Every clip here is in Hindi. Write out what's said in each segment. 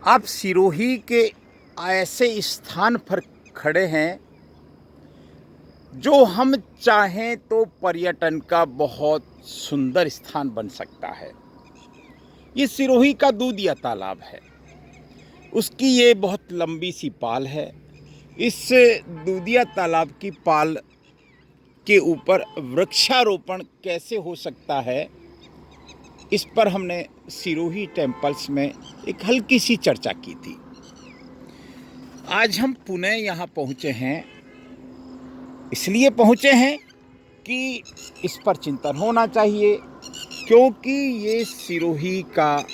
आप सिरोही के ऐसे स्थान पर खड़े हैं जो हम चाहें तो पर्यटन का बहुत सुंदर स्थान बन सकता है। ये सिरोही का दूधिया तालाब है। उसकी ये बहुत लंबी सी पाल है। इस दूधिया तालाब की पाल के ऊपर वृक्षारोपण कैसे हो सकता है, इस पर हमने सिरोही टेम्पल्स में एक हल्की सी चर्चा की थी। आज हम पुणे यहाँ पहुँचे हैं, इसलिए पहुँचे हैं कि इस पर चिंतन होना चाहिए, क्योंकि ये सिरोही का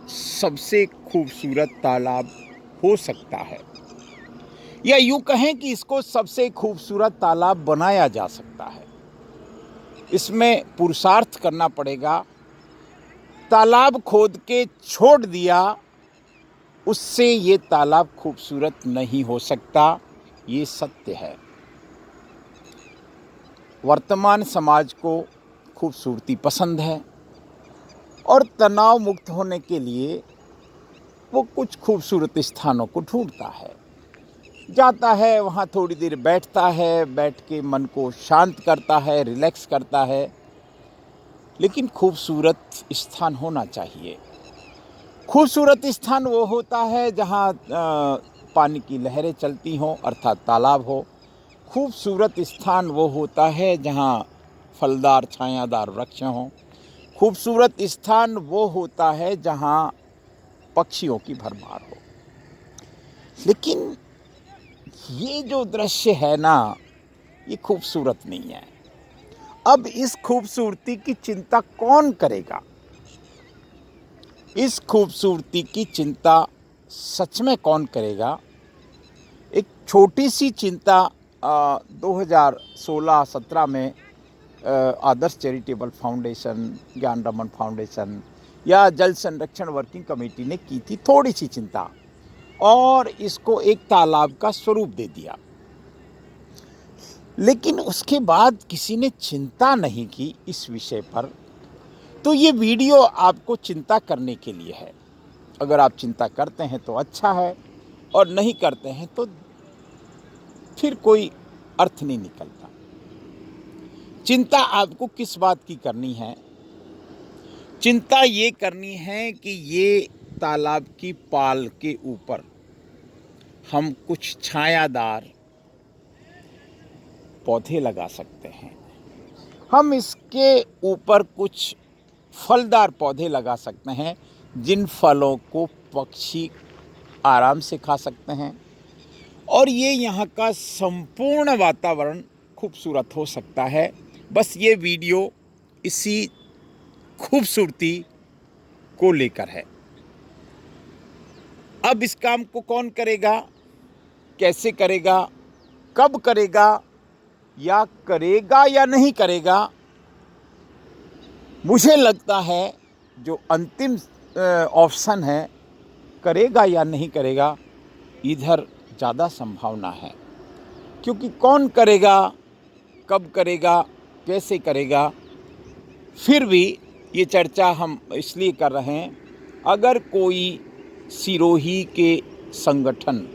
सबसे खूबसूरत तालाब हो सकता है, या यूँ कहें कि इसको सबसे खूबसूरत तालाब बनाया जा सकता है। इसमें पुरुषार्थ करना पड़ेगा। तालाब खोद के छोड़ दिया, उससे ये तालाब खूबसूरत नहीं हो सकता, ये सत्य है। वर्तमान समाज को खूबसूरती पसंद है और तनाव मुक्त होने के लिए वो कुछ खूबसूरत स्थानों को ढूंढता है, जाता है, वहाँ थोड़ी देर बैठता है, बैठ के मन को शांत करता है, रिलैक्स करता है। लेकिन खूबसूरत स्थान होना चाहिए। खूबसूरत स्थान वो होता है जहाँ पानी की लहरें चलती हों, अर्थात तालाब हो। खूबसूरत स्थान वो होता है जहाँ फलदार छायादार वृक्ष हों। खूबसूरत स्थान वो होता है जहाँ पक्षियों की भरमार हो। लेकिन ये जो दृश्य है ना, ये खूबसूरत नहीं है। अब इस खूबसूरती की चिंता कौन करेगा? इस खूबसूरती की चिंता सच में कौन करेगा? एक छोटी सी चिंता 2016-17 में आदर्श चैरिटेबल फाउंडेशन, ज्ञान रमन फाउंडेशन या जल संरक्षण वर्किंग कमेटी ने की थी, थोड़ी सी चिंता, और इसको एक तालाब का स्वरूप दे दिया। लेकिन उसके बाद किसी ने चिंता नहीं की इस विषय पर। तो ये वीडियो आपको चिंता करने के लिए है। अगर आप चिंता करते हैं तो अच्छा है, और नहीं करते हैं तो फिर कोई अर्थ नहीं निकलता। चिंता आपको किस बात की करनी है? चिंता ये करनी है कि ये तालाब की पाल के ऊपर हम कुछ छायादार पौधे लगा सकते हैं। हम इसके ऊपर कुछ फलदार पौधे लगा सकते हैं, जिन फलों को पक्षी आराम से खा सकते हैं, और ये यहाँ का संपूर्ण वातावरण खूबसूरत हो सकता है। बस ये वीडियो इसी खूबसूरती को लेकर है। अब इस काम को कौन करेगा, कैसे करेगा, कब करेगा, या करेगा या नहीं करेगा? मुझे लगता है जो अंतिम ऑप्शन है, करेगा या नहीं करेगा, इधर ज़्यादा संभावना है। क्योंकि कौन करेगा, कब करेगा, कैसे करेगा, फिर भी ये चर्चा हम इसलिए कर रहे हैं, अगर कोई सिरोही के संगठन,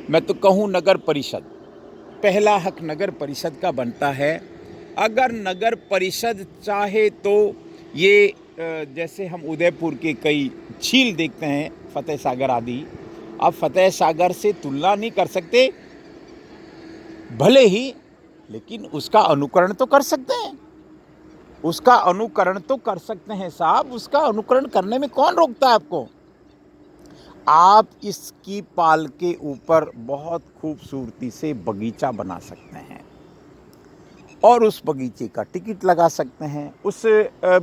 मैं तो कहूँ नगर परिषद, पहला हक नगर परिषद का बनता है। अगर नगर परिषद चाहे तो ये जैसे हम उदयपुर के कई झील देखते हैं, फतेह सागर आदि, आप फतेह सागर से तुलना नहीं कर सकते भले ही, लेकिन उसका अनुकरण तो कर सकते हैं। उसका अनुकरण तो कर सकते हैं साहब, उसका अनुकरण करने में कौन रोकता है आपको? आप इसकी पाल के ऊपर बहुत खूबसूरती से बगीचा बना सकते हैं, और उस बगीचे का टिकट लगा सकते हैं। उस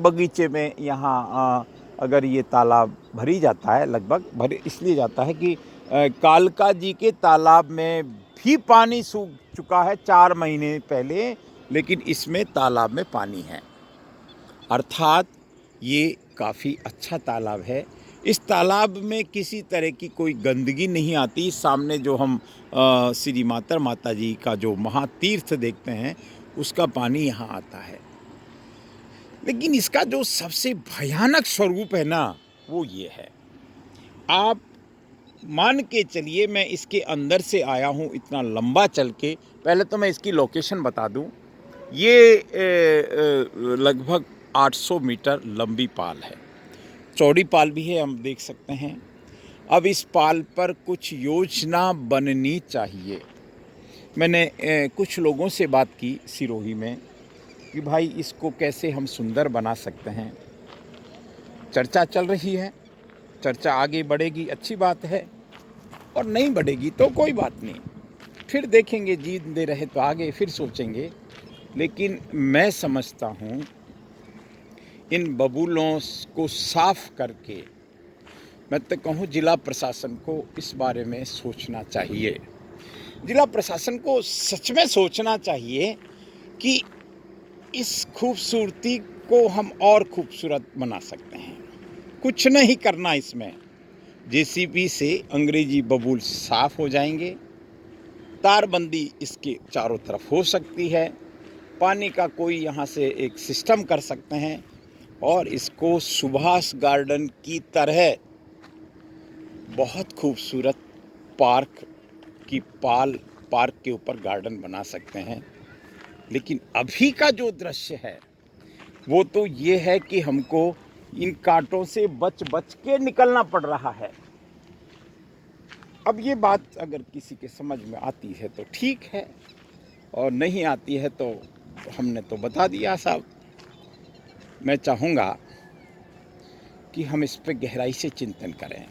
बगीचे में यहाँ अगर ये तालाब भरी जाता है, लगभग भर इसलिए जाता है कि कालका जी के तालाब में भी पानी सूख चुका है 4 महीने पहले, लेकिन इसमें तालाब में पानी है, अर्थात ये काफ़ी अच्छा तालाब है। इस तालाब में किसी तरह की कोई गंदगी नहीं आती। सामने जो हम श्री माता जी का जो महातीर्थ देखते हैं, उसका पानी यहाँ आता है। लेकिन इसका जो सबसे भयानक स्वरूप है ना, वो ये है आप मान के चलिए मैं इसके अंदर से आया हूँ इतना लंबा चल के। पहले तो मैं इसकी लोकेशन बता दूँ। ये लगभग 800 मीटर लंबी पाल है, चौड़ी पाल भी है, हम देख सकते हैं। अब इस पाल पर कुछ योजना बननी चाहिए। मैंने कुछ लोगों से बात की सिरोही में कि भाई इसको कैसे हम सुंदर बना सकते हैं। चर्चा चल रही है, चर्चा आगे बढ़ेगी, अच्छी बात है, और नहीं बढ़ेगी तो कोई बात नहीं, फिर देखेंगे, जीत दे रहे तो आगे फिर सोचेंगे। लेकिन मैं समझता हूँ इन बबूलों को साफ करके, मैं तो कहूँ जिला प्रशासन को इस बारे में सोचना चाहिए। जिला प्रशासन को सच में सोचना चाहिए कि इस खूबसूरती को हम और खूबसूरत बना सकते हैं। कुछ नहीं करना इसमें, जेसीबी से अंग्रेजी बबूल साफ हो जाएंगे, तारबंदी इसके चारों तरफ हो सकती है, पानी का कोई यहाँ से एक सिस्टम कर सकते हैं, और इसको सुभाष गार्डन की तरह बहुत खूबसूरत पार्क की पार्क के ऊपर गार्डन बना सकते हैं। लेकिन अभी का जो दृश्य है वो तो ये है कि हमको इन कांटों से बच बच के निकलना पड़ रहा है। अब ये बात अगर किसी के समझ में आती है तो ठीक है, और नहीं आती है तो हमने तो बता दिया साहब। मैं चाहूँगा कि हम इस पे गहराई से चिंतन करें।